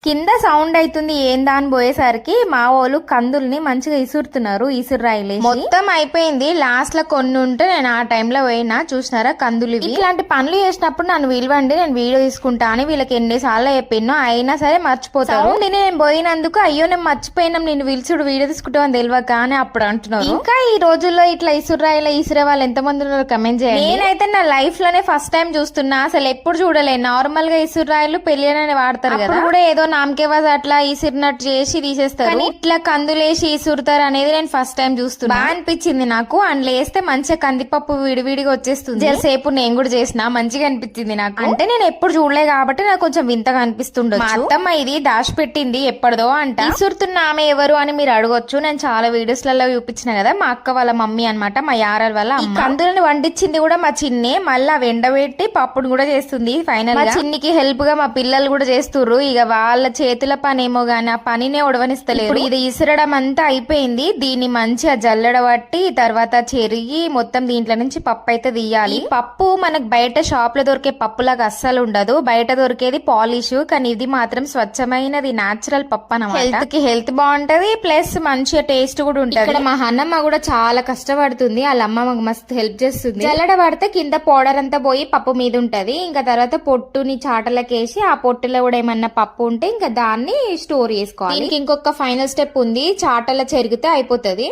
కింద సౌండ్ అవుతుంది ఏందా అని పోయేసరికి మా వాళ్ళు కందుల్ని మంచిగా ఇసురుతున్నారు. ఇసురాయిలే మొత్తం అయిపోయింది. లాస్ట్ లో కొన్ని ఉంటే నేను ఆ టైంలో పోయినా చూసినారా కందులు. ఇట్లాంటి పనులు చేసినప్పుడు నన్ను విలువండి, నేను వీడియో తీసుకుంటా అని వీళ్ళకి ఎన్నిసార్లు చెప్పినో అయినా సరే మర్చిపోతారు. నేను పోయినందుకు అయ్యో నేను మర్చిపోయినా నేను పిలుచుడు వీడియో తీసుకుంటామని తెలియక అని అప్పుడు అంటున్నారు. ఇంకా ఈ రోజుల్లో ఇట్లా ఇసురాయిల ఇసురే వాళ్ళు ఎంతమంది ఉన్నారు కమెంట్ చేయండి. నేనైతే నా లైఫ్ లోనే ఫస్ట్ టైం చూస్తున్నా, అసలు ఎప్పుడు చూడలే. నార్మల్ గా ఇసురాయిలు పెళ్లి వాడతారు కదా, కూడా ఏదో నామకేవాజ్ అట్లా ఈసిరినట్టు చేసి తీసేస్తారు. కానీ ఇట్లా కందులేసి ఈసురుతారు అనేది నేను ఫస్ట్ టైం చూస్తున్నా. బాగా అనిపించింది నాకు. అందులో వేస్తే మంచిగా కందిపప్పు విడివిడిగా వచ్చేస్తుంది. జలసేపు నేను కూడా చేసిన మంచిగా అనిపించింది నాకు. అంటే నేను ఎప్పుడు చూడలే కాబట్టి నాకు కొంచెం వింతగా అనిపిస్తుండొచ్చు. మా అత్తమ్మ ఇది దాచిపెట్టింది ఎప్పటిదో అంట. ఈసురుతున్న ఆమె ఎవరు అని మీరు అడగొచ్చు. నేను చాలా వీడియోస్ లలో చూపించిన కదా, మా అక్క వాళ్ళ మమ్మీ అనమాట, మా యారాల వల్ల అమ్మ. కందులను వండించింది కూడా మా చిన్నే. మళ్ళా ఎండబెట్టి పప్పును కూడా చేస్తుంది. ఫైనల్ గా చిన్నికి హెల్ప్ గా మా పిల్లలు కూడా చేస్తుర్రు. ఇక వాళ్ళ చేతుల పని ఏమో గాని ఆ పనినే ఉడవనిస్తలేదు. ఇప్పుడు ఇది ఇసరడం అంతా అయిపోయింది. దీన్ని మంచిగా జల్లెడబట్టి తర్వాత చెరిగి మొత్తం దీంట్లో నుంచి పప్పు అయితే తీయాలి. పప్పు మనకు బయట షాప్ లో దొరికే పప్పులాగా అస్సలు ఉండదు. బయట దొరికేది పాలిష్, కానీ ఇది మాత్రం స్వచ్ఛమైనది నాచురల్ పప్పు అన్నమాట. హెల్త్ కి హెల్త్ బాగుంటది, ప్లస్ మంచిగా టేస్ట్ కూడా ఉంటది. ఇక్కడ మా అన్నమ్మ కూడా చాలా కష్టపడుతుంది. వాళ్ళ అమ్మ మాకు మస్తు హెల్ప్ చేస్తుంది. జల్లెడ పడితే కింద పౌడర్ అంతా పోయి పప్పు మీద ఉంటది. ఇంకా తర్వాత పొట్టుని చాటలకేసి ఆ పొట్టులో కూడా ఏమన్నా పప్పు ఉంటే ఇంకా దాన్ని స్టోర్ చేసుకోవాలి. ఇంకొక ఫైనల్ స్టెప్ ఉంది, చాటల చెరిగితే అయిపోతుంది.